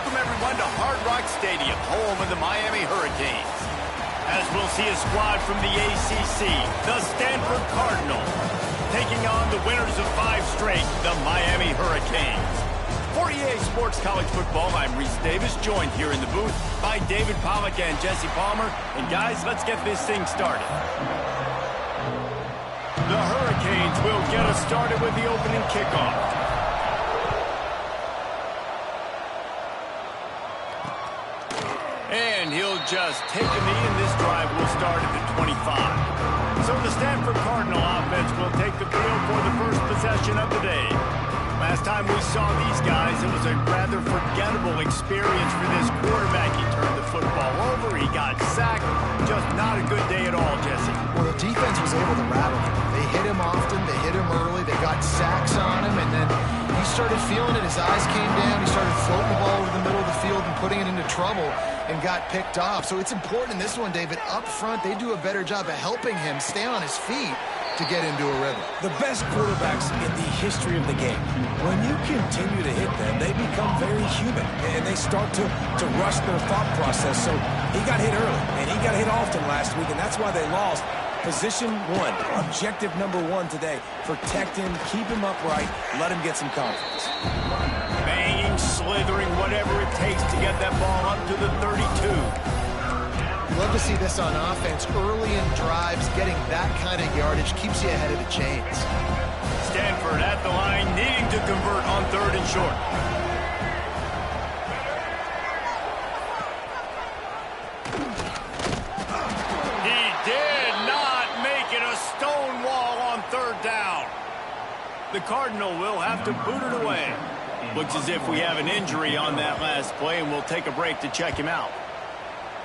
Welcome, everyone, to Hard Rock Stadium, home of the Miami Hurricanes. As we'll see a squad from the ACC, the Stanford Cardinals, taking on the winners of 5 straight, the Miami Hurricanes. For EA Sports College Football, I'm Reese Davis, joined here in the booth by David Pollack and Jesse Palmer. And guys, let's get this thing started. The Hurricanes will get us started with the opening kickoff. And he'll just take a knee, and this drive will start at the 25. So the Stanford Cardinal offense will take the field for the first possession of the day. Last time we saw these guys, it was a rather forgettable experience for this quarterback. He turned the football over, he got sacked. Just not a good day at all, Jesse. Well, the defense was able to rattle him. They hit him often, they hit him early, they got sacks on him, and then he started feeling it. His eyes came down, he started floating the ball over the middle of the field and putting it into trouble and got picked off. So it's important in this one, David, up front, they do a better job of helping him stay on his feet to get into a rhythm. The best quarterbacks in the history of the game, when you continue to hit them, they become very human, and they start to rush their thought process. So he got hit early, and he got hit often last week, and that's why they lost. Position 1, objective number 1 today. Protect him, keep him upright, let him get some confidence. Banging, slithering, whatever it takes to get that ball up to the 32. Love to see this on offense. Early in drives, getting that kind of yardage keeps you ahead of the chains. Stanford at the line, needing to convert on 3rd and short. He did not make it a stone wall on 3rd down. The Cardinal will have to boot it away. Looks as if we have an injury on that last play, and we'll take a break to check him out.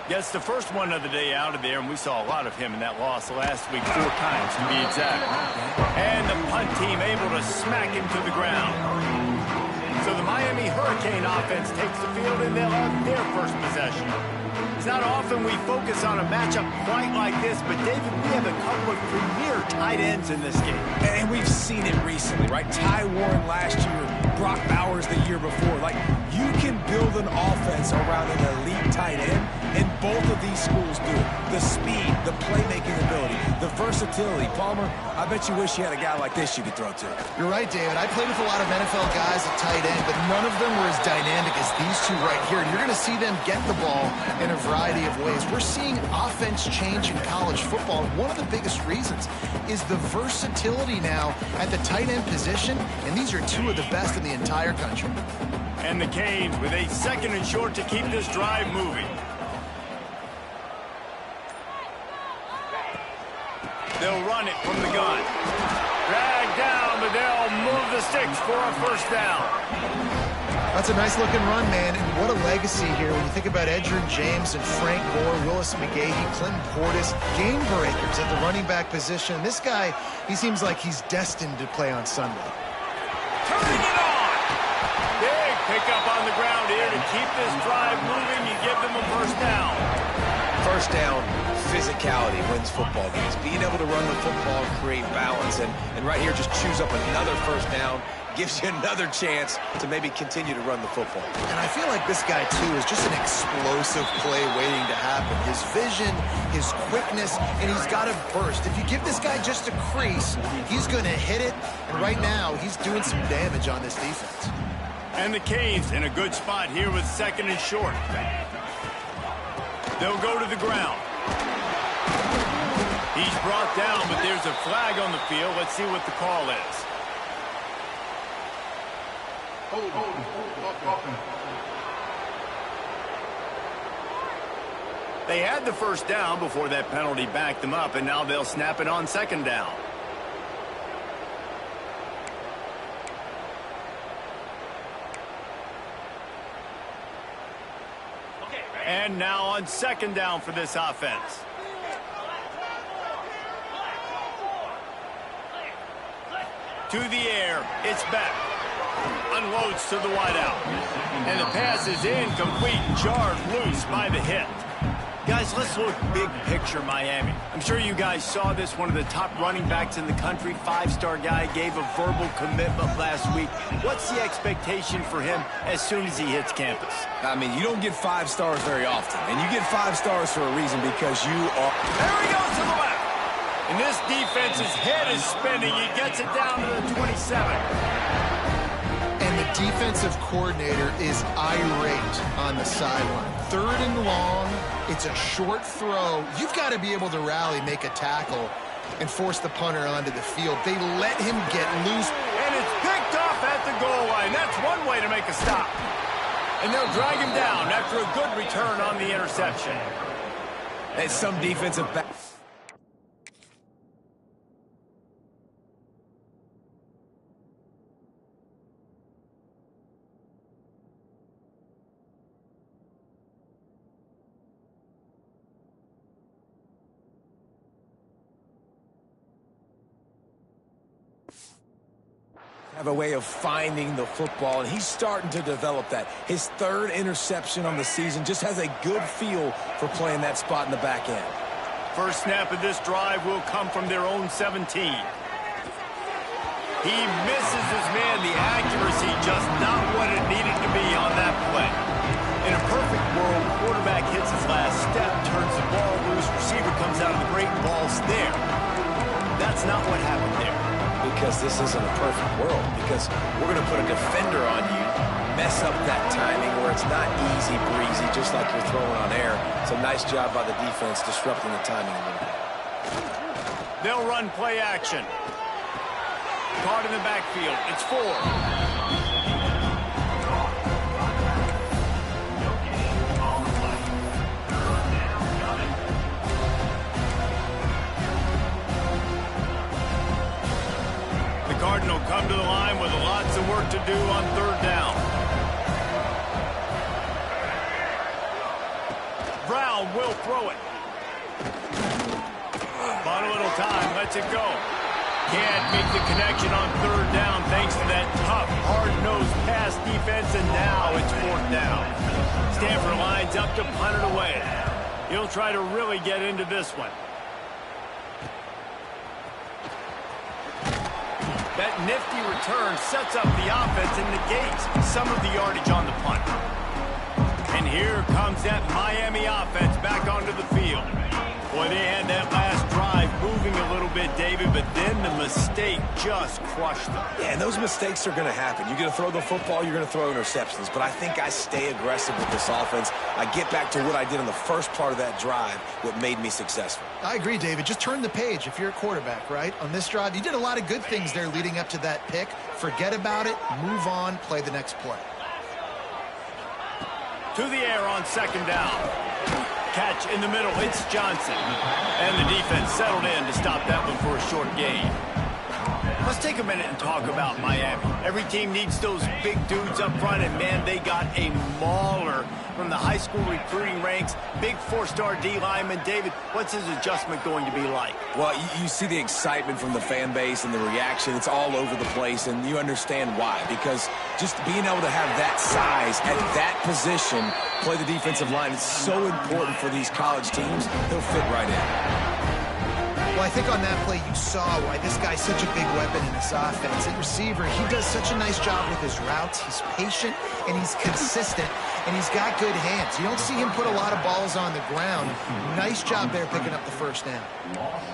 That's the first one of the day out of there, and we saw a lot of him in that loss last week, 4 times to be exact. And the punt team able to smack him to the ground. So the Miami Hurricane offense takes the field, and they'll have their first possession. It's not often we focus on a matchup quite like this, but David, we have a couple of premier tight ends in this game. And we've seen it recently, right? Ty Warren last year, Brock Bowers the year before. Like, you can build an offense around an elite tight end, and both of these schools do it. The speed, the playmaking ability, the versatility. Palmer, I bet you wish you had a guy like this you could throw to. You're right, David. I played with a lot of NFL guys at tight end, but none of them were as dynamic as these two right here. And you're going to see them get the ball in a variety of ways. We're seeing offense change in college football, and one of the biggest reasons is the versatility now at the tight end position, and these are 2 of the best in the entire country. And the Canes with a 2nd and short to keep this drive moving. They'll run it from the gun. Drag down, but they'll move the sticks for a 1st down. That's a nice-looking run, man, and what a legacy here when you think about Edgerrin James and Frank Gore, Willis McGahee, Clinton Portis, game breakers at the running back position. This guy, he seems like he's destined to play on Sunday. Turning it on! Big pickup on the ground here to keep this drive moving. You give them a 1st down. 1st down, physicality wins football games. Being able to run the football, create balance, and right here just choose up another 1st down, gives you another chance to maybe continue to run the football. And I feel like this guy, too, is just an explosive play waiting to happen. His vision, his quickness, and he's got a burst. If you give this guy just a crease, he's going to hit it, and right now he's doing some damage on this defense. And the Canes in a good spot here with 2nd and short. They'll go to the ground. He's brought down, but there's a flag on the field. Let's see what the call is. They had the 1st down before that penalty backed them up, and now they'll snap it on 2nd down. And now on 2nd down for this offense. To the air, it's back. Unloads to the wideout. And the pass is incomplete, jarred loose by the hit. Guys, let's look big picture Miami. I'm sure you guys saw this. One of the top running backs in the country, five-star guy, gave a verbal commitment last week. What's the expectation for him as soon as he hits campus? I mean, you don't get 5 stars very often, and you get 5 stars for a reason because you are... There he goes to the left. And this defense's head is spinning. He gets it down to the 27. And the defensive coordinator is irate on the sideline. 3rd and long. It's a short throw. You've got to be able to rally, make a tackle, and force the punter onto the field. They let him get loose. And it's picked off at the goal line. That's one way to make a stop. And they'll drag him down after a good return on the interception. That's some defensive back. Have a way of finding the football, and he's starting to develop that. His 3rd interception on the season, just has a good feel for playing that spot in the back end. First snap of this drive will come from their own 17. He misses his man. The accuracy just not what it needed to be on that play. In a perfect world, quarterback hits his last step, turns the ball loose, receiver comes out of the break, ball's there. That's not what happened there. Because this isn't a perfect world, because we're going to put a defender on you, mess up that timing where it's not easy breezy, just like you're throwing on air. It's a nice job by the defense disrupting the timing a little bit. They'll run play action. Caught in the backfield. It's 4. Cardinal come to the line with lots of work to do on 3rd down. Brown will throw it. Bought a little time, lets it go. Can't make the connection on 3rd down thanks to that tough, hard-nosed pass defense, and now it's 4th down. Stanford lines up to punt it away. He'll try to really get into this one. That nifty return sets up the offense and negates some of the yardage on the punt. And here comes that Miami offense back onto the field. Boy, they had that last drive moving a little bit, David, but then the mistake just crushed them. Yeah, and those mistakes are going to happen. You're going to throw the football, you're going to throw interceptions. But I think I stay aggressive with this offense. I get back to what I did in the first part of that drive, what made me successful. I agree, David. Just turn the page if you're a quarterback, right? On this drive, you did a lot of good things there leading up to that pick. Forget about it, move on, play the next play. To the air on 2nd down. Catch in the middle, it's Johnson. And the defense settled in to stop that one for a short gain. Let's take a minute and talk about Miami. Every team needs those big dudes up front, and man, they got a mauler from the high school recruiting ranks. Big 4-star D lineman. David, what's his adjustment going to be like? Well, you see the excitement from the fan base and the reaction. It's all over the place, and you understand why. Because just being able to have that size at that position, play the defensive line, is so important for these college teams. He'll fit right in. Well, I think on that play you saw why this guy's such a big weapon in this offense. At receiver, he does such a nice job with his routes. He's patient, and he's consistent, and he's got good hands. You don't see him put a lot of balls on the ground. Nice job there picking up the 1st down.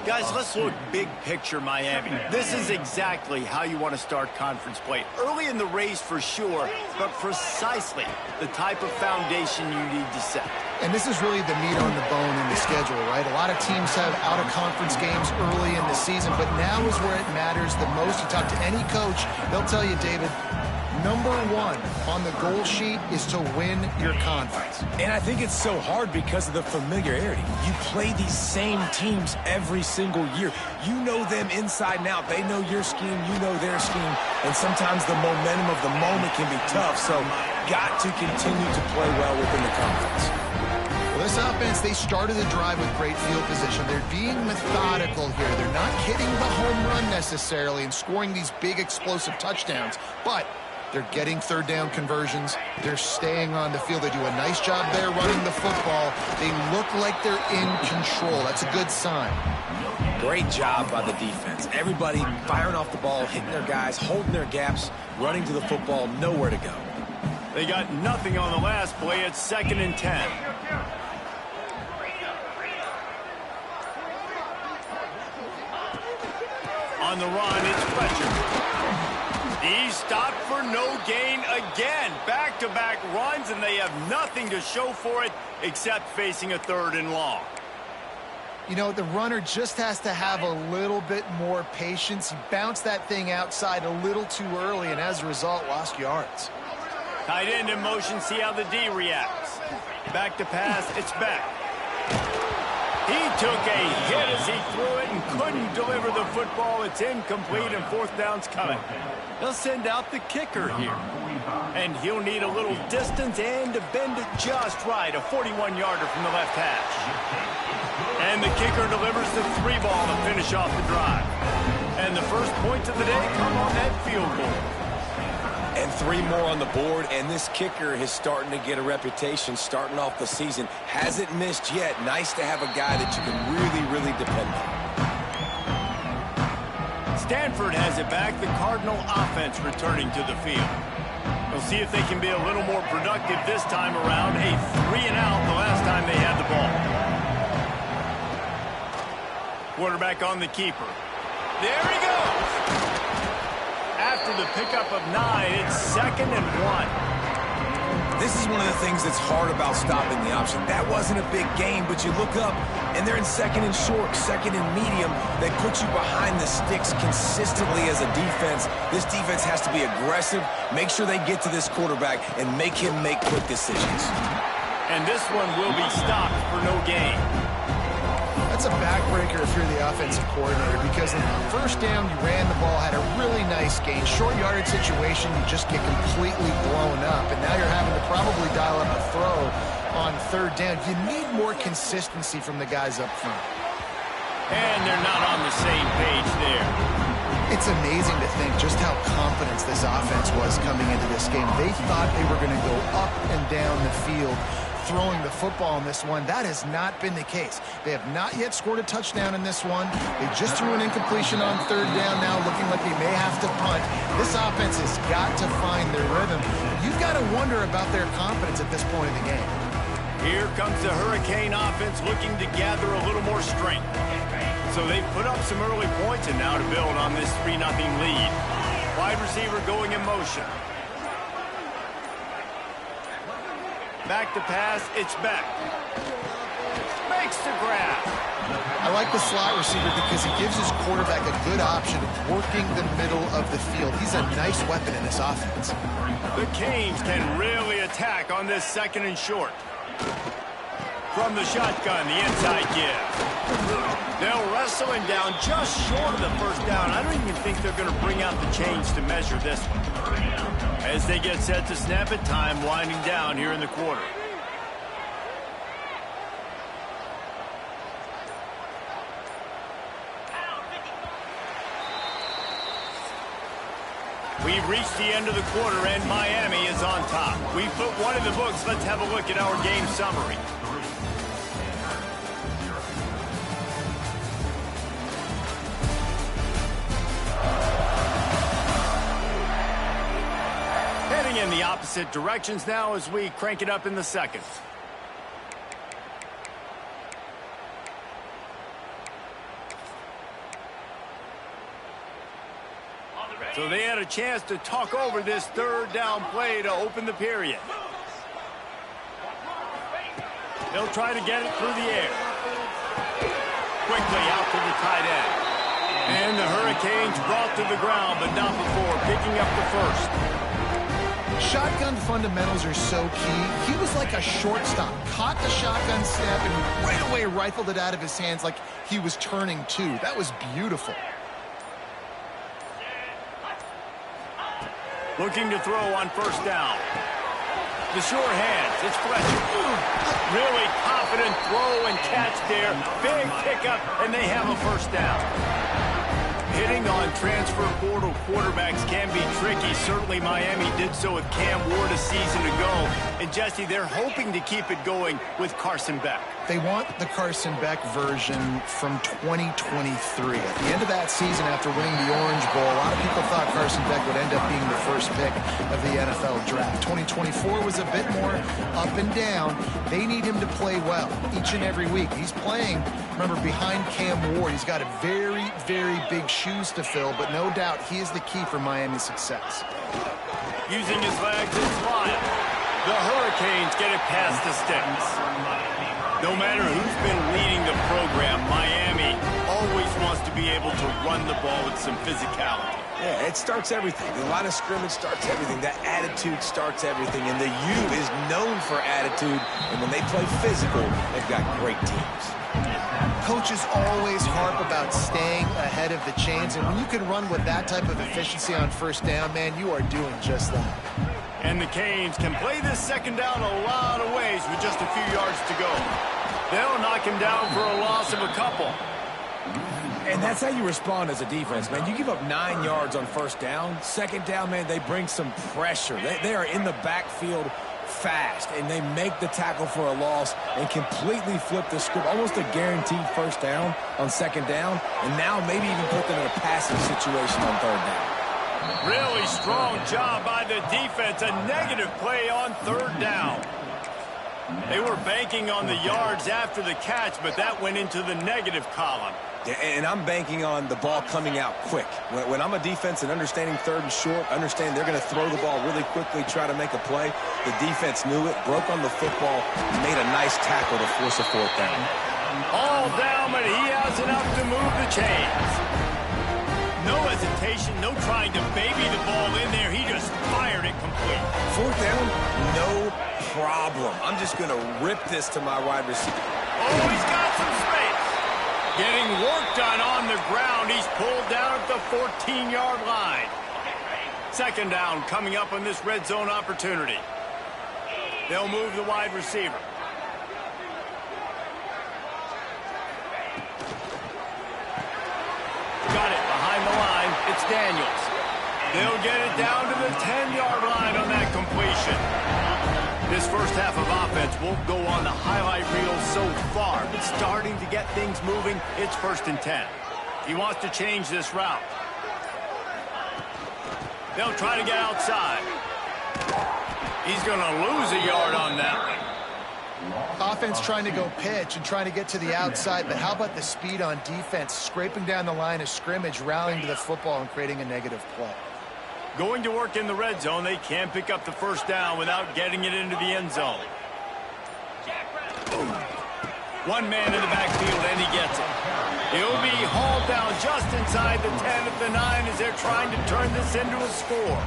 Guys, let's look big picture Miami. This is exactly how you want to start conference play. Early in the race for sure, but precisely the type of foundation you need to set. And this is really the meat on the bone in the schedule, right? A lot of teams have out-of-conference games early in the season, but now is where it matters the most. You talk to any coach, they'll tell you, David, number 1 on the goal sheet is to win your conference. And I think it's so hard because of the familiarity. You play these same teams every single year. You know them inside and out. They know your scheme, you know their scheme, and sometimes the momentum of the moment can be tough, so got to continue to play well within the conference. Well, this offense, they started the drive with great field position. They're being methodical here. They're not hitting the home run necessarily and scoring these big explosive touchdowns, but They're getting third down conversions. They're staying on the field. They do a nice job there running the football. They look like they're in control. That's a good sign. Great job by the defense. Everybody firing off the ball, hitting their guys, holding their gaps, running to the football, nowhere to go. They got nothing on the last play. It's 2nd and 10. On the run, it's Fletcher. He's stopped for no gain again. Back-to-back runs, and they have nothing to show for it except facing a 3rd and long. You know, the runner just has to have a little bit more patience. He bounced that thing outside a little too early, and as a result, lost yards. Tight end in motion, see how the D reacts. Back to pass, it's Beck. He took a hit as he threw it and couldn't deliver the football. It's incomplete, and 4th down's coming. They'll send out the kicker here. And he'll need a little distance and to bend it just right. A 41-yarder from the left hash. And the kicker delivers the 3 ball to finish off the drive. And the first points of the day come on that field goal. And 3 more on the board, and this kicker is starting to get a reputation starting off the season. Hasn't missed yet. Nice to have a guy that you can really depend on. Stanford has it back. The Cardinal offense returning to the field. We'll see if they can be a little more productive this time around. A 3-and-out the last time they had the ball. Quarterback on the keeper. There he goes. After the pickup of 9, it's 2nd and 1. This is one of the things that's hard about stopping the option. That wasn't a big gain, but you look up, and they're in 2nd and short, 2nd and medium. They put you behind the sticks consistently as a defense. This defense has to be aggressive, make sure they get to this quarterback, and make him make quick decisions. And this one will be stopped for no gain. That's a backbreaker if you're the offensive coordinator, because in the 1st down, you ran the ball, had a really nice gain. Short yardage situation, you just get completely blown up, and now you're having to probably dial up a throw on 3rd down. You need more consistency from the guys up front. And they're not on the same page there. It's amazing to think just how confident this offense was coming into this game. They thought they were going to go up and down the field throwing the football in this one. That has not been the case. They have not yet scored a touchdown in this one. They just threw an incompletion on 3rd down now, looking like they may have to punt. This offense has got to find their rhythm. You've got to wonder about their confidence at this point in the game. Here comes the Hurricane offense looking to gather a little more strength. So they've put up some early points, and now to build on this 3-0 lead. Wide receiver going in motion. Back to pass, it's Beck. Makes the grab. I like the slot receiver because he gives his quarterback a good option of working the middle of the field. He's a nice weapon in this offense. The Canes can really attack on this 2nd and short. From the shotgun, the inside give. They'll wrestle him down just short of the 1st down. I don't even think they're going to bring out the chains to measure this one. As they get set to snap it, time winding down here in the quarter. We've reached the end of the quarter, and Miami is on top. We put one in the books. Let's have a look at our game summary. Heading in the opposite directions now as we crank it up in the 2nd. So they had a chance to talk over this 3rd down play to open the period. They'll try to get it through the air. Quickly out to the tight end. And the Hurricanes brought to the ground, but not before picking up the 1st. Shotgun fundamentals are so key. He was like a shortstop. Caught the shotgun snap and right away rifled it out of his hands like he was turning 2. That was beautiful. Looking to throw on 1st down. The sure hands. It's Fletcher. Really confident throw and catch there. Big pickup, and they have a 1st down. hitting on transfer portal quarterbacks can be tricky. Certainly Miami did so with Cam Ward a season ago. And Jesse, they're hoping to keep it going with Carson Beck. They want the Carson Beck version from 2023. At the end of that season, after winning the Orange Bowl, a lot of people thought Carson Beck would end up being the first pick of the NFL draft. 2024 was a bit more up and down. They need him to play well each and every week. He's playing, remember, behind Cam Ward. He's got a very, very big shoes to fill, but no doubt he is the key for Miami's success. Using his legs and smile, the Hurricanes get it past the sticks. No matter who's been leading the program, Miami always wants to be able to run the ball with some physicality. Yeah, it starts everything. The line of scrimmage starts everything. That attitude starts everything. And the U is known for attitude. And when they play physical, they've got great teams. Coaches always harp about staying ahead of the chains. And when you can run with that type of efficiency on first down, man, you are doing just that. And the Canes can play this second down a lot of ways with just a few yards to go. They'll knock him down for a loss of a couple. And that's how you respond as a defense, man. You give up 9 yards on first down. Second down, man, they bring some pressure. They are in the backfield fast, and they make the tackle for a loss and completely flip the script. Almost a guaranteed first down on second down, and now maybe even put them in a passing situation on third down. Really strong job by the defense. A negative play on third down. They were banking on the yards after the catch, but that went into the negative column. Yeah, and I'm banking on the ball coming out quick. When I'm a defense and understanding third and short, understand they're going to throw the ball really quickly, try to make a play. The defense knew it, broke on the football, made a nice tackle to force a fourth down. All down, but he has enough to move the chains. No hesitation, no trying to baby the ball in there. He just fired it complete. Fourth down, no problem. I'm just going to rip this to my wide receiver. Oh, he's got some space. Getting work done on the ground. He's pulled down at the 14-yard line. Second down coming up on this red zone opportunity. They'll move the wide receiver. Got it behind the line. It's Daniels. They'll get it down to the 10-yard line on that completion. This first half of offense won't go on the highlight reel so far, but starting to get things moving, it's 1st and 10. He wants to change this route. They'll try to get outside. He's going to lose a yard on that one. Offense trying to go pitch and trying to get to the outside, but how about the speed on defense, scraping down the line of scrimmage, rallying to the football and creating a negative play. Going to work in the red zone, they can't pick up the first down without getting it into the end zone. One man in the backfield, and he gets it. He'll be hauled down just inside the 10 at the 9 as they're trying to turn this into a score.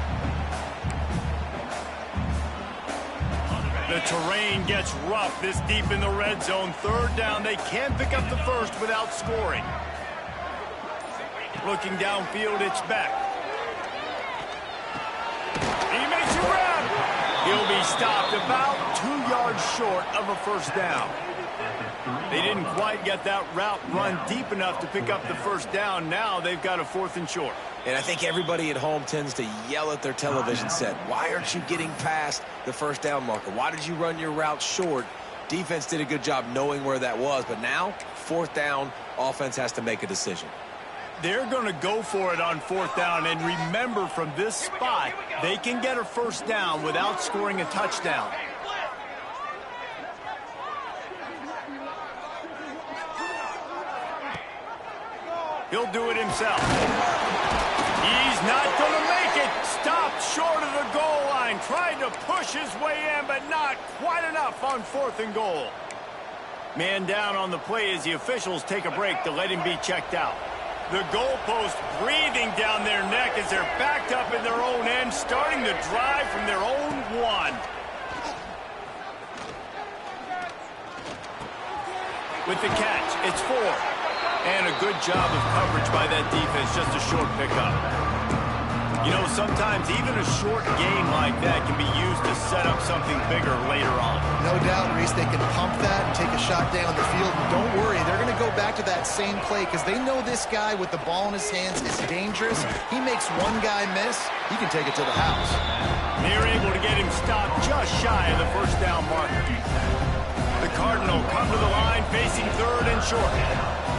The terrain gets rough this deep in the red zone. Third down, they can't pick up the first without scoring. Looking downfield, it's Beck. He makes a grab. He'll be stopped about 2 yards short of a first down. They didn't quite get that route run deep enough to pick up the first down. Now they've got a 4th and short. And I think everybody at home tends to yell at their television set, why aren't you getting past the first down marker? Why did you run your route short? Defense did a good job knowing where that was, but now, 4th down, offense has to make a decision. They're going to go for it on 4th down, and remember, from this spot, they can get a first down without scoring a touchdown. He'll do it himself. He's not going to make it. Stopped short of the goal line. Tried to push his way in, but not quite enough on 4th and goal. Man down on the play as the officials take a break to let him be checked out. The goalpost breathing down their neck as they're backed up in their own end, starting the drive from their own 1. With the catch, it's 4. And a good job of coverage by that defense, just a short pickup. You know, sometimes even a short game like that can be used to set up something bigger later on. No doubt, Reese, they can pump that and take a shot down the field. And don't worry, they're going to go back to that same play because they know this guy with the ball in his hands is dangerous. He makes one guy miss, he can take it to the house. They're able to get him stopped just shy of the first down marker. The Cardinal come to the line facing third and short.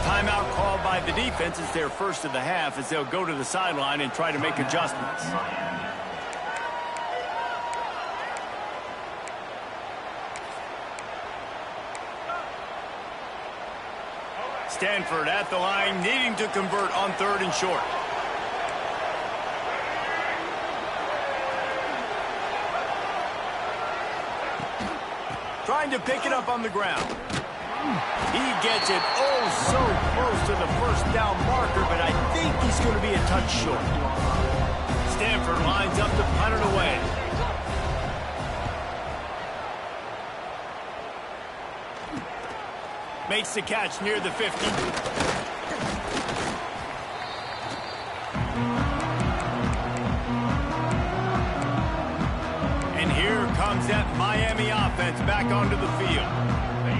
Timeout called by the defense. It's their first of the half as they'll go to the sideline and try to make adjustments. Stanford at the line, needing to convert on third and short. Trying to pick it up on the ground. He gets it oh so close to the first down marker, but I think he's going to be a touch short. Stanford lines up to punt it away. Makes the catch near the 50. And here comes that Miami offense back onto the field.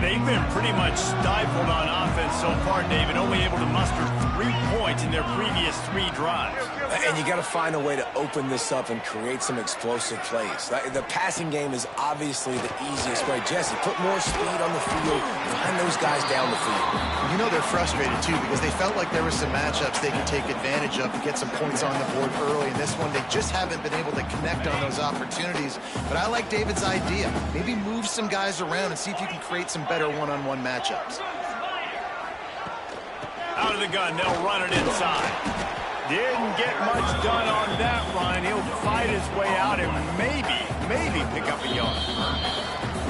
They've been pretty much stifled on offense so far, David, only able to muster 3 points in their previous 3 drives. And you got to find a way to open this up and create some explosive plays. The passing game is obviously the easiest way. Jesse, put more speed on the field, find those guys down the field. You know they're frustrated, too, because they felt like there were some matchups they could take advantage of and get some points on the board early. In this one, they just haven't been able to connect on those opportunities. But I like David's idea. Maybe move some guys around and see if you can create some better one-on-one matchups. Out of the gun, they'll run it inside. Didn't get much done on that run. He'll fight his way out and maybe pick up a yard.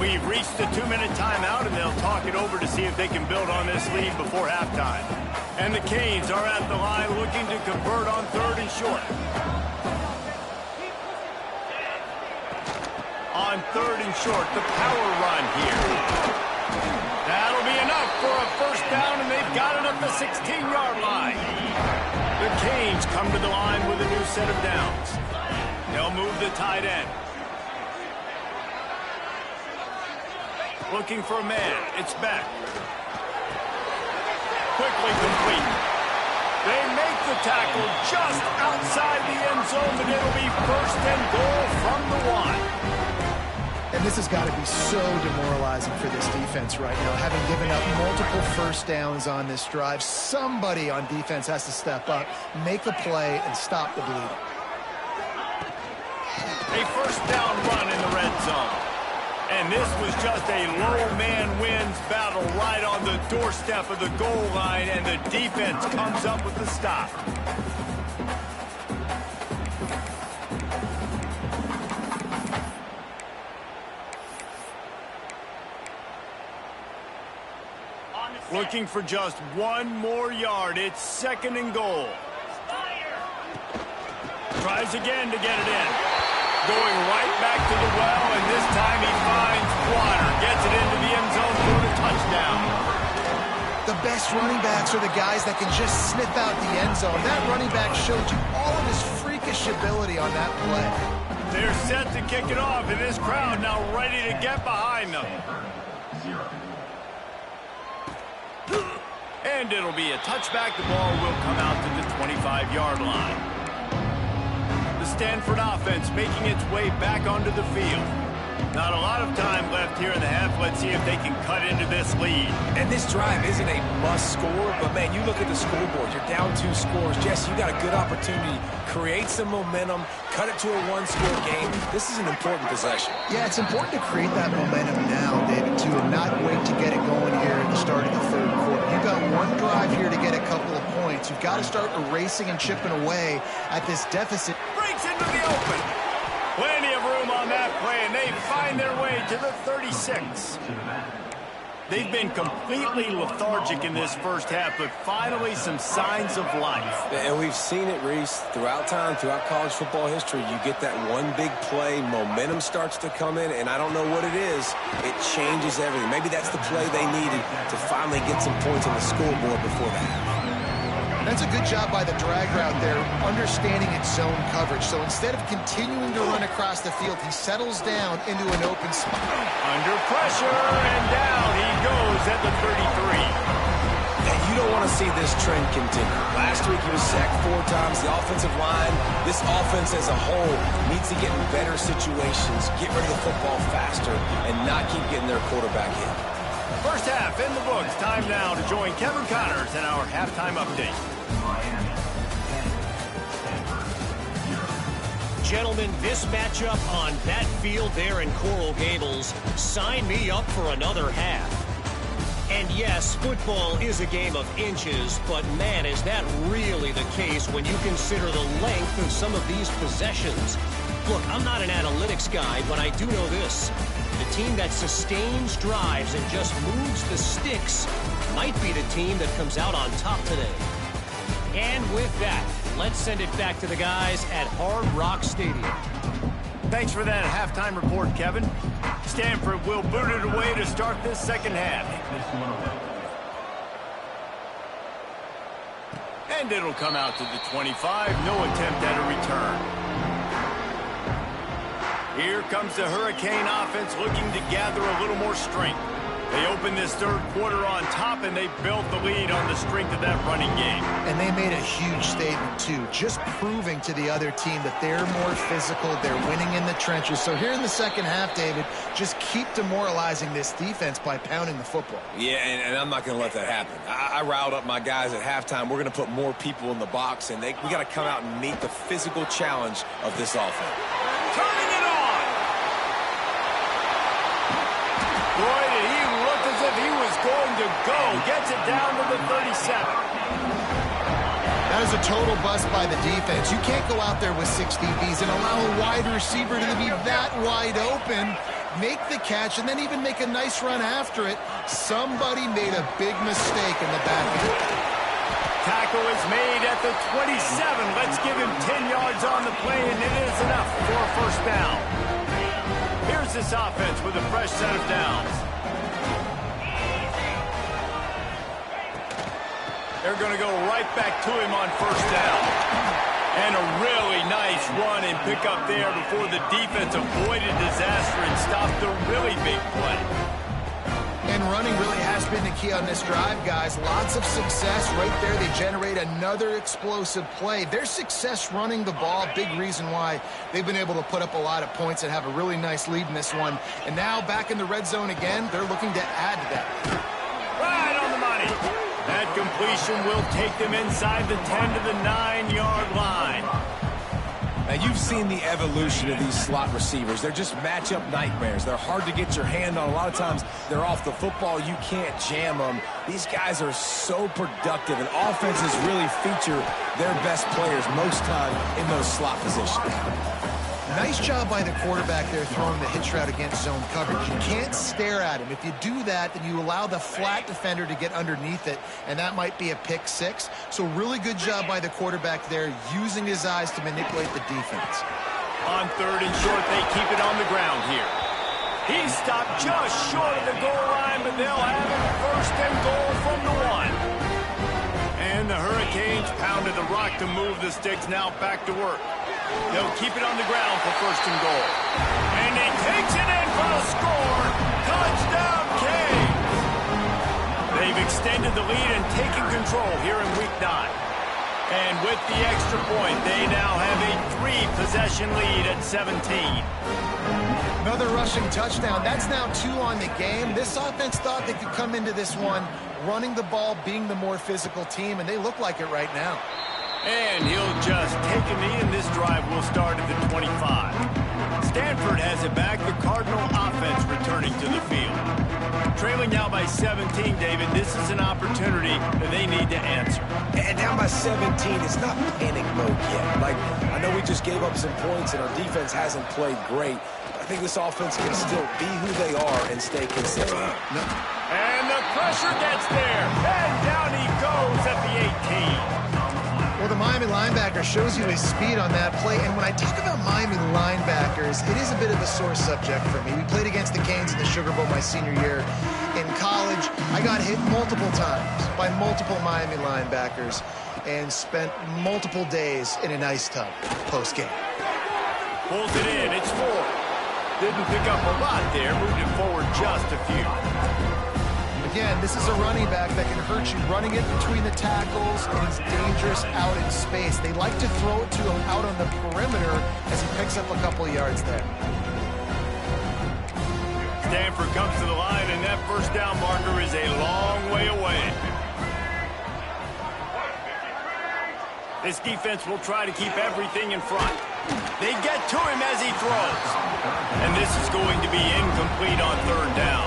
We've reached the 2-minute timeout, and they'll talk it over to see if they can build on this lead before halftime. And the Canes are at the line looking to convert on third and short. On third and short, the power run here. That'll be enough for a first down, and they've got it at the 16-yard line. The Canes come to the line with a new set of downs. They'll move the tight end. Looking for a man. It's back. Quickly complete. They make the tackle just outside the end zone, but it'll be first and goal from the 1. And this has got to be so demoralizing for this defense right now. Having given up multiple first downs on this drive, somebody on defense has to step up, make the play, and stop the bleeding. A first down run in the red zone. And this was just a low man wins battle right on the doorstep of the goal line, and the defense comes up with the stop. Looking for just 1 more yard. It's second and goal. Tries again to get it in. Going right back to the well, and this time he finds water. Gets it into the end zone for the touchdown. The best running backs are the guys that can just sniff out the end zone. That running back showed you all of his freakish ability on that play. They're set to kick it off, and this crowd now ready to get behind them. And it'll be a touchback. The ball will come out to the 25-yard line. The Stanford offense making its way back onto the field. Not a lot of time left here in the half. Let's see if they can cut into this lead. And this drive isn't a must score, but man, you look at the scoreboard. You're down 2 scores. Jesse, you got a good opportunity. Create some momentum. Cut it to a 1-score game. This is an important possession. Yeah, it's important to create that momentum now, David, too, and not wait to get it going here at the start of the third quarter. You've got 1 drive here to get a couple of points. You've got to start erasing and chipping away at this deficit. Breaks into the open. Plenty of room on that play, and they find their way to the 36. They've been completely lethargic in this first half, but finally some signs of life. And we've seen it, Reese, throughout time, throughout college football history. You get that one big play, momentum starts to come in, and I don't know what it is. It changes everything. Maybe that's the play they needed to finally get some points on the scoreboard before the half. That's a good job by the drag route there, understanding its zone coverage. So instead of continuing to run across the field, he settles down into an open spot. Under pressure, and down he goes at the 33. You don't want to see this trend continue. Last week he was sacked 4 times. The offensive line, this offense as a whole, needs to get in better situations, get rid of the football faster, and not keep getting their quarterback hit. First half in the books. Time now to join Kevin Connors in our halftime update. Gentlemen, this matchup on that field there in Coral Gables, sign me up for another half. And yes, football is a game of inches, but man, is that really the case when you consider the length of some of these possessions. Look, I'm not an analytics guy, but I do know this. The team that sustains drives and just moves the sticks might be the team that comes out on top today. And with that, let's send it back to the guys at Hard Rock Stadium. Thanks for that halftime report, Kevin. Stanford will boot it away to start this second half. And it'll come out to the 25. No attempt at a return. Here comes the Hurricane offense looking to gather a little more strength. They opened this third quarter on top, and they built the lead on the strength of that running game. And they made a huge statement, too, just proving to the other team that they're more physical, they're winning in the trenches. So here in the second half, David, just keep demoralizing this defense by pounding the football. Yeah, and I'm not going to let that happen. I riled up my guys at halftime. We're going to put more people in the box, and we got to come out and meet the physical challenge of this offense. Turning it on! Boy, did he look as if he was going to go. Gets it down to the 37. That is a total bust by the defense. You can't go out there with 6 DBs and allow a wide receiver to be that wide open, make the catch, and then even make a nice run after it. Somebody made a big mistake in the back end. Tackle is made at the 27. Let's give him 10 yards on the play, and it is enough for a first down. Here's this offense with a fresh set of downs. They're going to go right back to him on first down. And a really nice run and pick up there before the defense avoided disaster and stopped the really big play. And running really has been the key on this drive, guys. Lots of success right there. They generate another explosive play. Their success running the ball, big reason why they've been able to put up a lot of points and have a really nice lead in this one. And now back in the red zone again, they're looking to add to that. Right on the money. That completion will take them inside the 10 to the 9-yard line. Now, you've seen the evolution of these slot receivers. They're just matchup nightmares. They're hard to get your hand on. A lot of times, they're off the football. You can't jam them. These guys are so productive, and offenses really feature their best players most time in those slot positions. Nice job by the quarterback there throwing the hitch route against zone coverage. You can't stare at him. If you do that, then you allow the flat defender to get underneath it, and that might be a pick 6. So really good job by the quarterback there, using his eyes to manipulate the defense. On third and short, they keep it on the ground here. He stopped just short of the goal line, but they'll have it first and goal from the 1. And the Hurricanes pounded the rock to move the sticks, now back to work. They'll keep it on the ground for first and goal. And he takes it in for the score. Touchdown, Canes! They've extended the lead and taken control here in Week 9. And with the extra point, they now have a 3-possession lead at 17. Another rushing touchdown. That's now 2 on the game. This offense thought they could come into this one running the ball, being the more physical team, and they look like it right now. And he'll just take a knee, and this drive will start at the 25. Stanford has it back. The Cardinal offense returning to the field. Trailing now by 17, David. This is an opportunity that they need to answer. And down by 17, it's not panic mode yet. Like, I know we just gave up some points, and our defense hasn't played great. I think this offense can still be who they are and stay consistent. And the pressure gets there. And down he goes at the 18. Well, the Miami linebacker shows you his speed on that play. And when I talk about Miami linebackers, it is a bit of a sore subject for me. We played against the Canes in the Sugar Bowl my senior year in college. I got hit multiple times by multiple Miami linebackers. and spent multiple days in an ice tub post-game. Pulls it in. It's 4. Didn't pick up a lot there. Moved it forward just a few. Again, this is a running back that can hurt you, running it between the tackles, and he's dangerous out in space. They like to throw it to him out on the perimeter as he picks up a couple of yards there. Stanford comes to the line, and that first down marker is a long way away. This defense will try to keep everything in front. They get to him as he throws. And this is going to be incomplete on third down.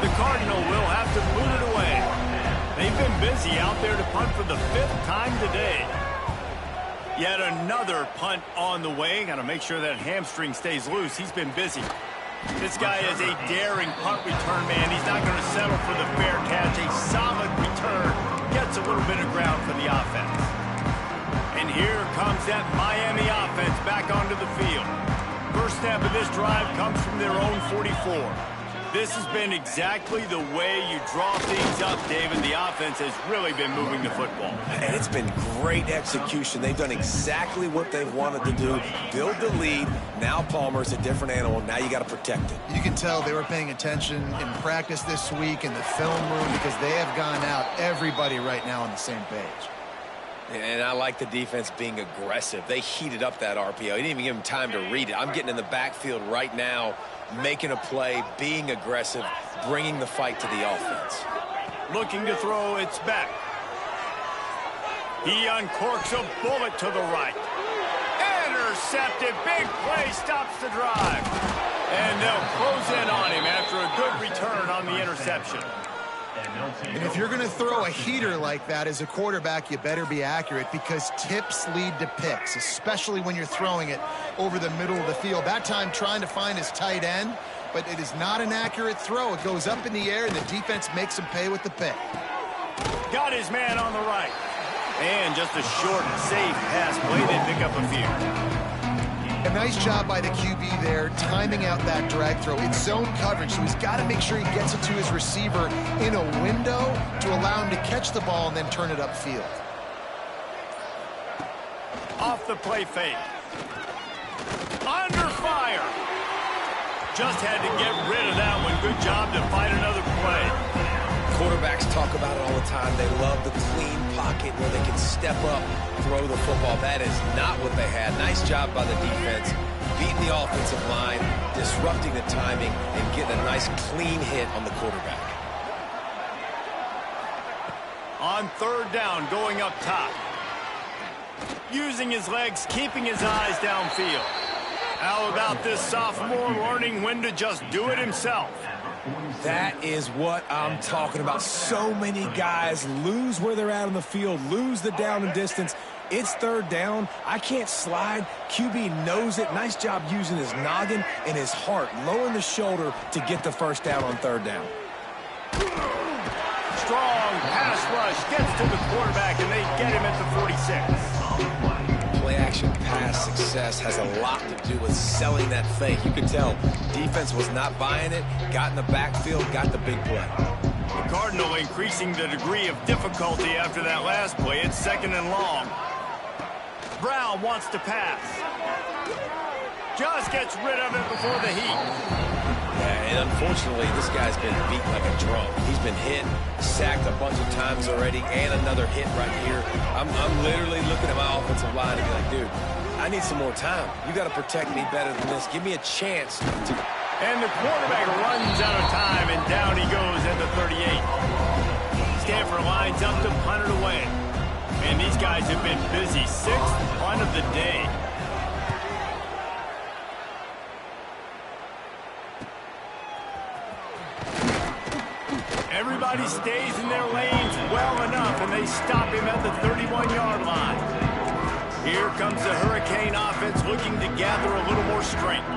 The Cardinal will have to boot it away. They've been busy out there to punt for the 5th time today. Yet another punt on the way. Got to make sure that hamstring stays loose. He's been busy. This guy is a daring punt return man. He's not going to settle for the fair catch. A solid return. Gets a little bit of ground for the offense. And here comes that Miami offense back onto the field. First snap of this drive comes from their own 44. This has been exactly the way you draw things up, David. The offense has really been moving the football. And it's been great execution. They've done exactly what they've wanted to do. Build the lead. Now Palmer's a different animal. Now you got to protect it. You can tell they were paying attention in practice this week in the film room because they have gone out, everybody right now on the same page. And I like the defense being aggressive. They heated up that RPO. He didn't even give him time to read it. I'm getting in the backfield right now, making a play, being aggressive, bringing the fight to the offense. Looking to throw, it's back. He uncorks a bullet to the right. Intercepted, big play, stops the drive. And they'll close in on him after a good return on the interception. And if you're going to throw a heater like that as a quarterback, you better be accurate because tips lead to picks, especially when you're throwing it over the middle of the field. That time trying to find his tight end, but it is not an accurate throw. It goes up in the air, and the defense makes him pay with the pick. Got his man on the right. And just a short, safe pass play. They pick up a few. A nice job by the QB there, timing out that drag throw. It's zone coverage, so he's got to make sure he gets it to his receiver in a window to allow him to catch the ball and then turn it upfield. Off the play fake. Under fire. Just had to get rid of that one. Good job to find another play. Quarterbacks talk about it all the time. They love the clean pocket where they can step up, throw the football. That is not what they had. Nice job by the defense, beating the offensive line, disrupting the timing, and getting a nice clean hit on the quarterback. On third down, going up top. Using his legs, keeping his eyes downfield. How about this sophomore learning when to just do it himself? That is what I'm talking about. So many guys lose where they're at on the field, lose the down and distance. It's third down. I can't slide. QB knows it. Nice job using his noggin and his heart, lowering the shoulder to get the first down on third down. Strong pass rush gets to the quarterback, and they get him at the 46. Play-action pass success has a lot to do with selling that fake. You can tell defense was not buying it, got in the backfield, got the big play. The Cardinal increasing the degree of difficulty after that last play. It's second and long. Brown wants to pass. Just gets rid of it before the heat. Yeah, and unfortunately, this guy's been beat like a drum. He's been hit, sacked a bunch of times already, and another hit right here. I'm literally looking at my offensive line and be like, dude, I need some more time. You got to protect me better than this. Give me a chance to... And the quarterback runs out of time, and down he goes at the 38. Stanford lines up to punt it away. And these guys have been busy. 6th punt of the day. Everybody stays in their lanes well enough, and they stop him at the 31-yard line. Here comes the Hurricane offense looking to gather a little more strength.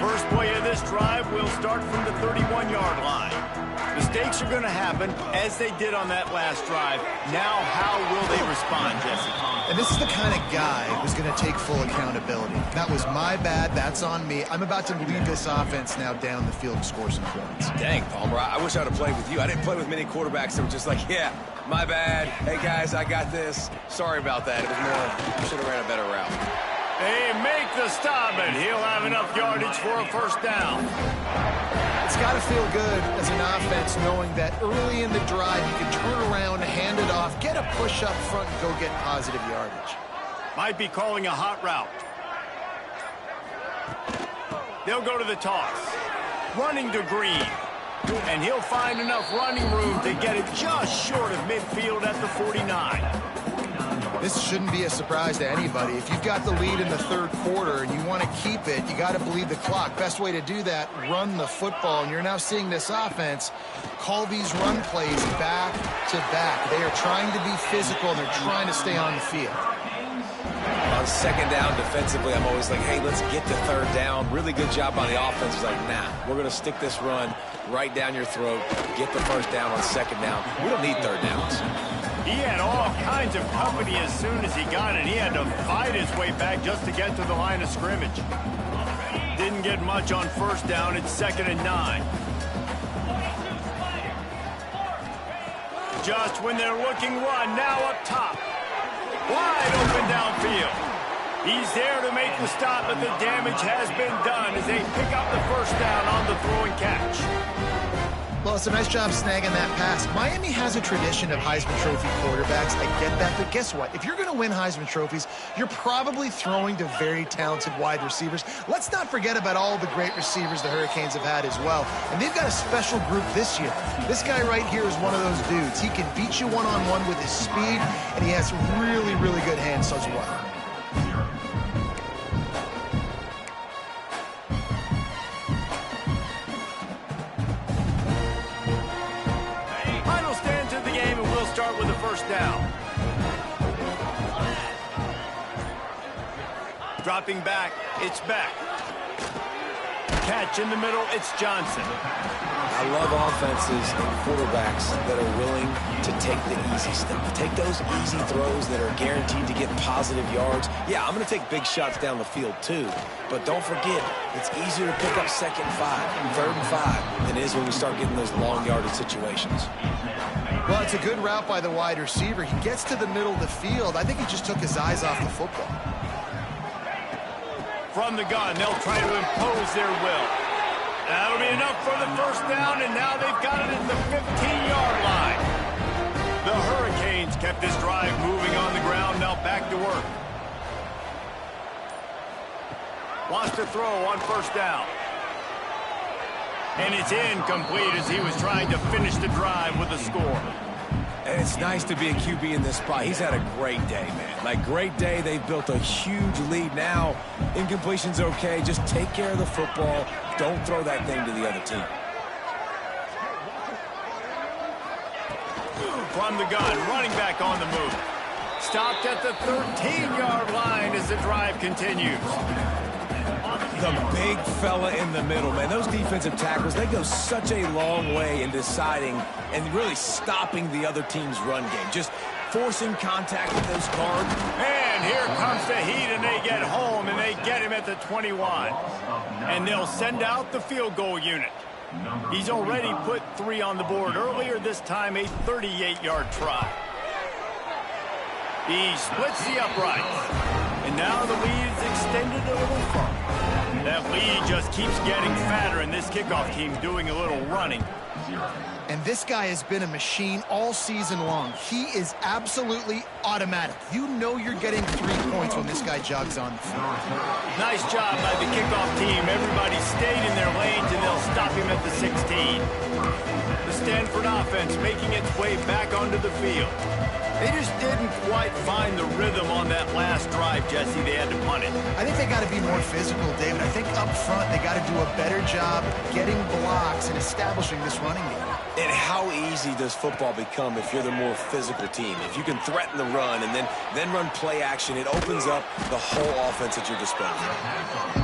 First play of this drive will start from the 31-yard line. The Mistakes are going to happen, as they did on that last drive. Now, how will they respond, Jesse? And this is the kind of guy who's going to take full accountability. That was my bad. That's on me. I'm about to lead this offense now down the field and score some points. Dang, Palmer, I wish I'd have played with you. I didn't play with many quarterbacks that were just like, yeah, my bad. Hey, guys, I got this. Sorry about that. It was more, I should have ran a better route. They make the stop, and he'll have enough yardage for a first down. It's got to feel good as an offense knowing that early in the drive you can turn around, hand it off, get a push up front, and go get positive yardage. Might be calling a hot route. They'll go to the toss. Running to Green. And he'll find enough running room to get it just short of midfield at the 49. This shouldn't be a surprise to anybody. If you've got the lead in the third quarter and you want to keep it, you got to bleed the clock. Best way to do that, run the football. And you're now seeing this offense call these run plays back to back. They are trying to be physical, and they're trying to stay on the field. On second down, defensively, I'm always like, hey, let's get to third down. Really good job by the offense. It's like, nah, we're going to stick this run right down your throat, get the first down on second down. We don't need third downs. He had all kinds of company as soon as he got it. He had to fight his way back just to get to the line of scrimmage. Didn't get much on first down. It's 2nd and 9. Just when they're looking one, now up top. Wide open downfield. He's there to make the stop, but the damage has been done as they pick up the first down on the throw and catch. Well, it's a nice job snagging that pass. Miami has a tradition of Heisman Trophy quarterbacks. I get that, but guess what? If you're going to win Heisman Trophies, you're probably throwing to very talented wide receivers. Let's not forget about all the great receivers the Hurricanes have had as well. And they've got a special group this year. This guy right here is one of those dudes. He can beat you one-on-one with his speed, and he has really, really good hands as well. Start with the first down. Dropping back, it's Beck. Catch in the middle, it's Johnson. I love offenses and quarterbacks that are willing to take the easy stuff. Take those easy throws that are guaranteed to get positive yards. Yeah, I'm going to take big shots down the field too, but don't forget, it's easier to pick up 2nd and 5, 3rd and 5 than it is when we start getting those long yardage situations. Well, it's a good route by the wide receiver. He gets to the middle of the field. I think he just took his eyes off the football. From the gun, they'll try to impose their will. That'll be enough for the first down, and now they've got it at the 15-yard line. The Hurricanes kept this drive moving on the ground, now back to work. Wants to throw on first down. And it's incomplete as he was trying to finish the drive with a score. And it's nice to be a QB in this spot. He's had a great day, man. Like, great day. They've built a huge lead now. Incompletion's okay. Just take care of the football. Don't throw that thing to the other team. From the gun, running back on the move. Stopped at the 13-yard line as the drive continues. The big fella in the middle, man. Those defensive tackles, they go such a long way in deciding and really stopping the other team's run game. Just forcing contact with those guards. And here comes the heat, and they get home, and they get him at the 21. And they'll send out the field goal unit. He's already put 3 on the board earlier, this time a 38-yard try. He splits the uprights. And now the lead is extended a little further. That lead just keeps getting fatter, and this kickoff team doing a little running. And this guy has been a machine all season long. He is absolutely automatic. You know you're getting 3 points when this guy jogs on the field. Nice job by the kickoff team. Everybody stayed in their lanes, and they'll stop him at the 16. The Stanford offense making its way back onto the field. They just didn't quite find the rhythm on that last drive, Jesse. They had to punt it. I think they got to be more physical, David. I think up front they got to do a better job getting blocks and establishing this running game. And how easy does football become if you're the more physical team? If you can threaten the run and then run play action, it opens up the whole offense at your disposal.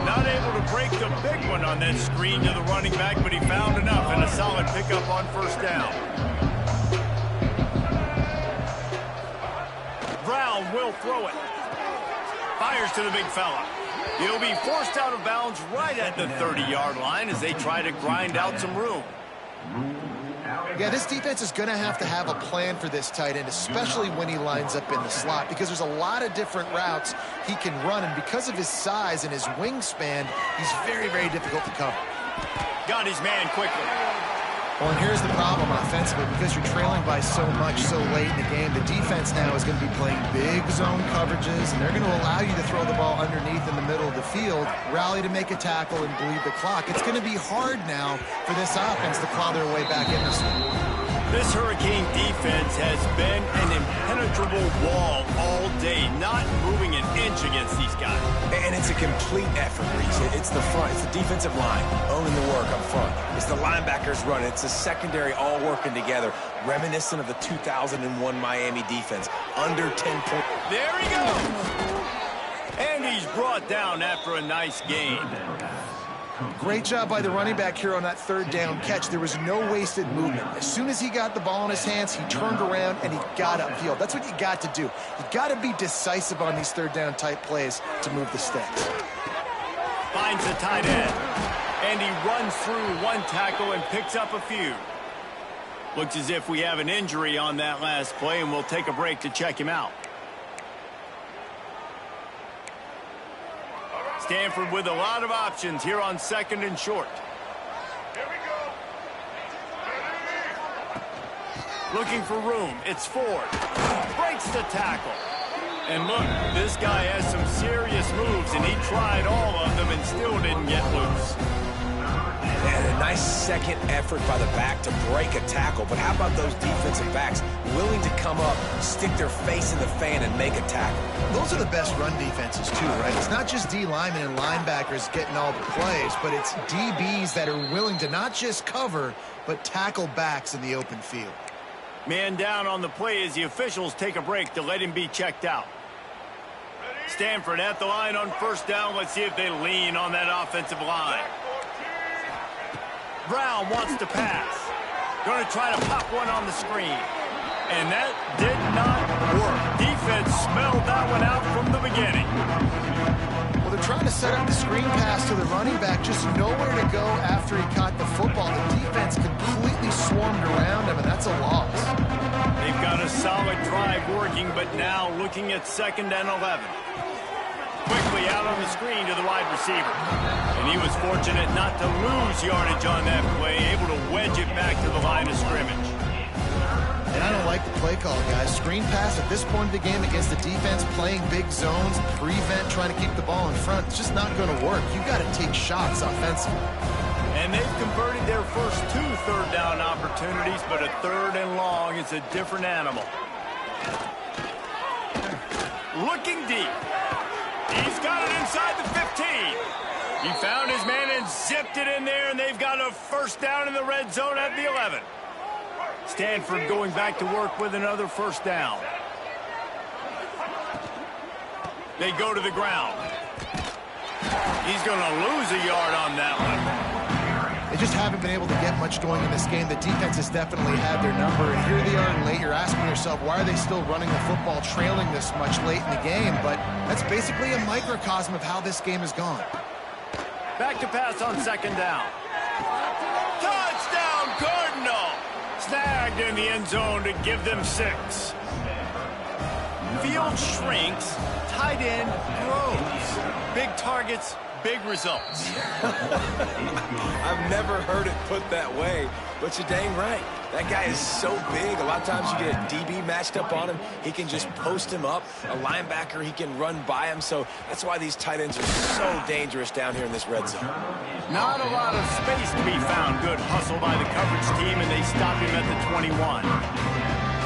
Not able to break the big one on that screen to the running back, but he found enough and a solid pickup on first down. Brown will throw it. Fires to the big fella. He'll be forced out of bounds right at the 30-yard line as they try to grind out some room. Yeah, this defense is going to have a plan for this tight end, especially when he lines up in the slot, because there's a lot of different routes he can run, and because of his size and his wingspan, he's very, very difficult to cover. Got his man quickly. Well, and here's the problem offensively, because you're trailing by so much so late in the game, the defense now is going to be playing big zone coverages, and they're going to allow you to throw the ball underneath in the middle of the field, rally to make a tackle, and bleed the clock. It's going to be hard now for this offense to claw their way back in this one. This Hurricane defense has been an impenetrable wall all day, not moving an inch against these guys. And it's a complete effort, Reese. It's the front. It's the defensive line owning the work up front. It's the linebackers running. It's the secondary all working together, reminiscent of the 2001 Miami defense. Under 10 points. There he goes. And he's brought down after a nice gain. Great job by the running back here on that third down catch. There was no wasted movement. As soon as he got the ball in his hands, he turned around and he got upfield. That's what you got to do. You got to be decisive on these third down type plays to move the sticks. Finds the tight end. And he runs through one tackle and picks up a few. Looks as if we have an injury on that last play, and we'll take a break to check him out. Stanford with a lot of options here on second and short. Here we go. Looking for room. It's Ford. Breaks the tackle. And look, this guy has some serious moves, and he tried all of them and still didn't get loose. And a nice second effort by the back to break a tackle. But how about those defensive backs willing to come up, stick their face in the fan, and make a tackle? Those are the best run defenses, too, right? It's not just D linemen and linebackers getting all the plays, but it's DBs that are willing to not just cover, but tackle backs in the open field. Man down on the play as the officials take a break to let him be checked out. Stanford at the line on first down. Let's see if they lean on that offensive line. Brown wants to pass. Going to try to pop one on the screen. And that did not work. Defense smelled that one out from the beginning. Well, they're trying to set up the screen pass to the running back, just nowhere to go after he caught the football. The defense completely swarmed around him, and that's a loss. They've got a solid drive working, but now looking at 2nd and 11. Quickly out on the screen to the wide receiver. And he was fortunate not to lose yardage on that play, able to wedge it back to the line of scrimmage. And I don't like the play call, guys. Screen pass at this point of the game against the defense playing big zones, prevent, trying to keep the ball in front. It's just not going to work. You've got to take shots offensively. And they've converted their first 2 third down opportunities, but a 3rd and long is a different animal. Looking deep. He's got it inside the 15. He found his man and zipped it in there, and they've got a first down in the red zone at the 11. Stanford going back to work with another first down. They go to the ground. He's going to lose a yard on that one. They just haven't been able to get much going in this game. The defense has definitely had their number, and here they are late. You're asking yourself, why are they still running the football, trailing this much late in the game? But that's basically a microcosm of how this game has gone. Back to pass on 2nd down. Touchdown, Cardinal! Snagged in the end zone to give them 6. Field shrinks, tight end grows. Big targets, big results. I've never heard it put that way, but you're dang right. That guy is so big. A lot of times you get a DB matched up on him. He can just post him up. A linebacker, he can run by him. So that's why these tight ends are so dangerous down here in this red zone. Not a lot of space to be found. Good hustle by the coverage team, and they stop him at the 21.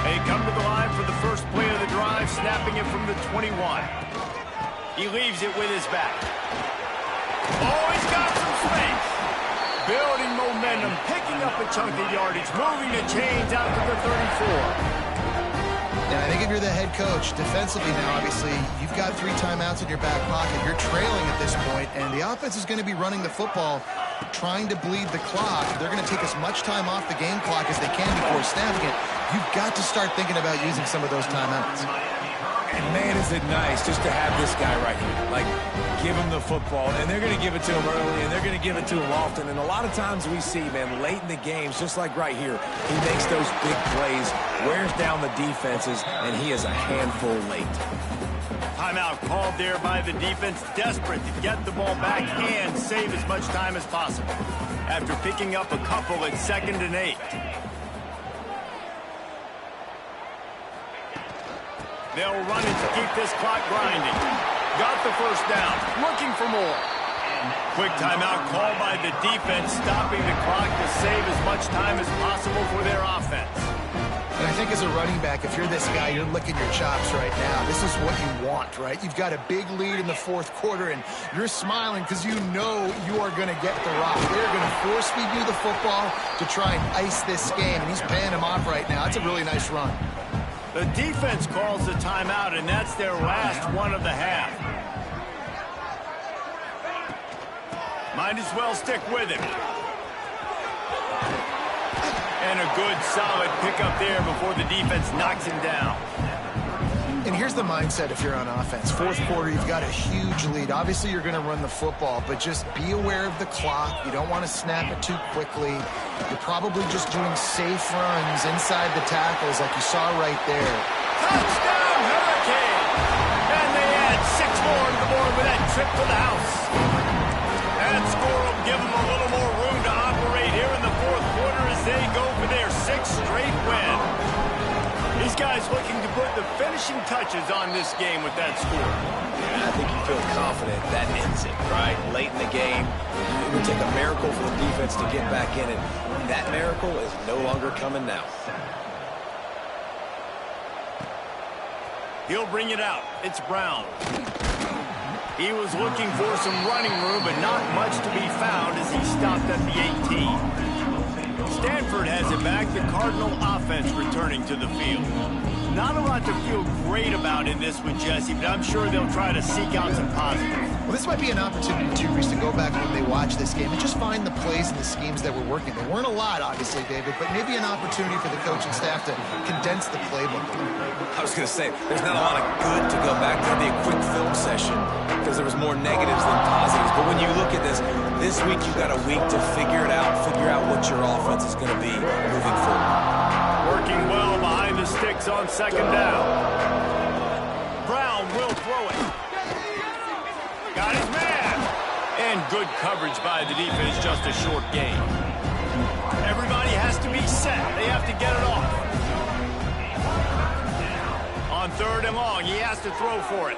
They come to the line for the first play of the drive, snapping it from the 21. He leaves it with his back. Oh, he's got some space. Building momentum momentum, picking up a chunk of yardage, moving the chains out to the 34. And I think if you're the head coach, defensively now, obviously, you've got 3 timeouts in your back pocket. You're trailing at this point, and the offense is going to be running the football, trying to bleed the clock. They're going to take as much time off the game clock as they can before snapping it. You've got to start thinking about using some of those timeouts. And man, is it nice just to have this guy right here. Like, give him the football, and they're going to give it to him early, and they're going to give it to him often. And a lot of times we see, man, late in the games, just like right here, he makes those big plays, wears down the defenses, and he is a handful late. Timeout called there by the defense, desperate to get the ball back and save as much time as possible. After picking up a couple at 2nd and 8. They'll run it to keep this clock grinding. Got the first down. Looking for more. Quick timeout called by the defense, stopping the clock to save as much time as possible for their offense. And I think as a running back, if you're this guy, you're licking your chops right now. This is what you want, right? You've got a big lead in the 4th quarter, and you're smiling because you know you are going to get the rock. They're going to force feed you the football to try and ice this game, and he's paying him off right now. That's a really nice run. The defense calls the timeout, and that's their last one of the half. Might as well stick with him. And a good, solid pickup there before the defense knocks him down. And here's the mindset if you're on offense. 4th quarter, you've got a huge lead. Obviously, you're going to run the football, but just be aware of the clock. You don't want to snap it too quickly. You're probably just doing safe runs inside the tackles like you saw right there. Touchdown, Hurricane! And they add 6 more to the board with that trip to the house. That score will give them a little more room to operate here in the 4th quarter as they go for their 6th straight win. These guys looking to put the finishing touches on this game with that score. Yeah, I think you feel confident that ends it, right? Late in the game, it would take a miracle for the defense to get back in it. That miracle is no longer coming now. He'll bring it out. It's Brown. He was looking for some running room, but not much to be found as he stopped at the 18. Stanford has it back. The Cardinal offense returning to the field. Not a lot to feel great about in this one, Jesse, but I'm sure they'll try to seek out some positives. Well, this might be an opportunity, too, Reese, to go back when they watch this game and just find the plays and the schemes that were working. There weren't a lot, obviously, David, but maybe an opportunity for the coaching staff to condense the playbook. I was going to say, there's not a lot of good to go back to. It'd be a quick film session because there was more negatives than positives. But when you look at this week you've got a week to figure it out, figure out what your offense is going to be moving forward. Working well behind the sticks on 2nd down. Brown will throw it. Got his man. And good coverage by the defense, just a short gain. Everybody has to be set. They have to get it off. On 3rd and long, he has to throw for it.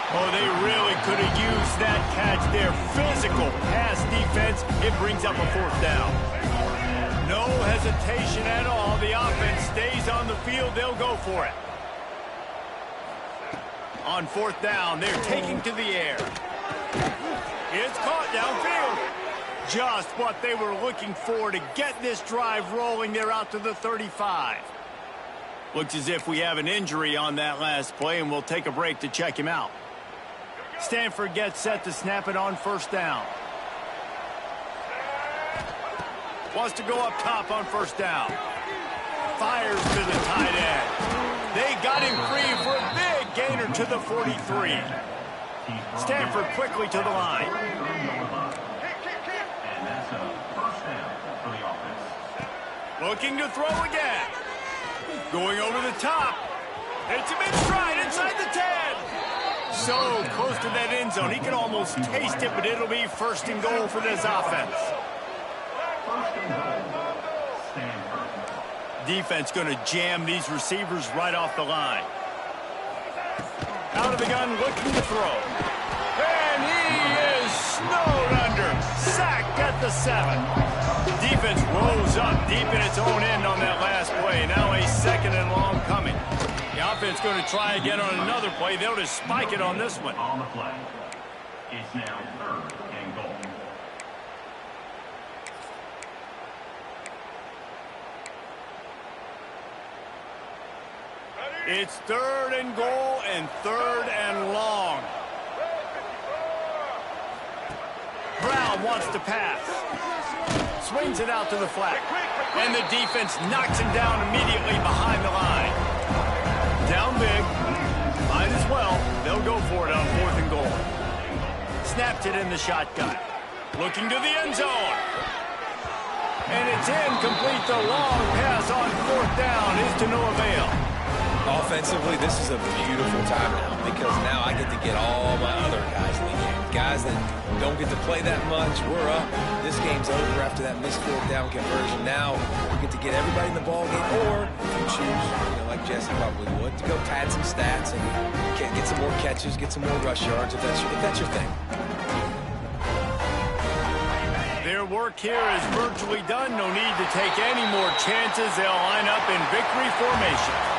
Oh, they really could have used that catch there. Physical pass defense. It brings up a 4th down. No hesitation at all. The offense stays on the field. They'll go for it. On 4th down, they're taking to the air. It's caught downfield. Just what they were looking for to get this drive rolling. They're out to the 35. Looks as if we have an injury on that last play, and we'll take a break to check him out. Stanford gets set to snap it on 1st down. Wants to go up top on 1st down. Fires to the tight end. They got him free for a big gainer to the 43. Stanford quickly to the line. Looking to throw again. Going over the top. Hits him in stride inside the 10. So close to that end zone. He can almost taste it, but it'll be 1st and goal for this offense. Defense going to jam these receivers right off the line. Out of the gun, looking to throw. And he is snowed under. Sacked at the 7. Defense rose up deep in its own end on that last play. Now a 2nd and long coming. The offense going to try again on another play. They'll just spike it on this one. It's now 3rd and goal. It's 3rd and goal and 3rd and long. Brown wants to pass. Swings it out to the flat. And the defense knocks him down immediately behind the line. Down big. Might as well. They'll go for it on 4th and goal. Snapped it in the shotgun. Looking to the end zone. And it's incomplete. The long pass on 4th down is to no avail. Offensively, this is a beautiful time now because now I get to get all my other guys in the game. Guys that don't get to play that much, we're up. This game's over after that missed 4th down conversion. Now we get to get everybody in the ball game, or if you choose, like Jesse probably would, to go pad some stats and get some more catches, get some more rush yards if that's your thing. Their work here is virtually done. No need to take any more chances. They'll line up in victory formation.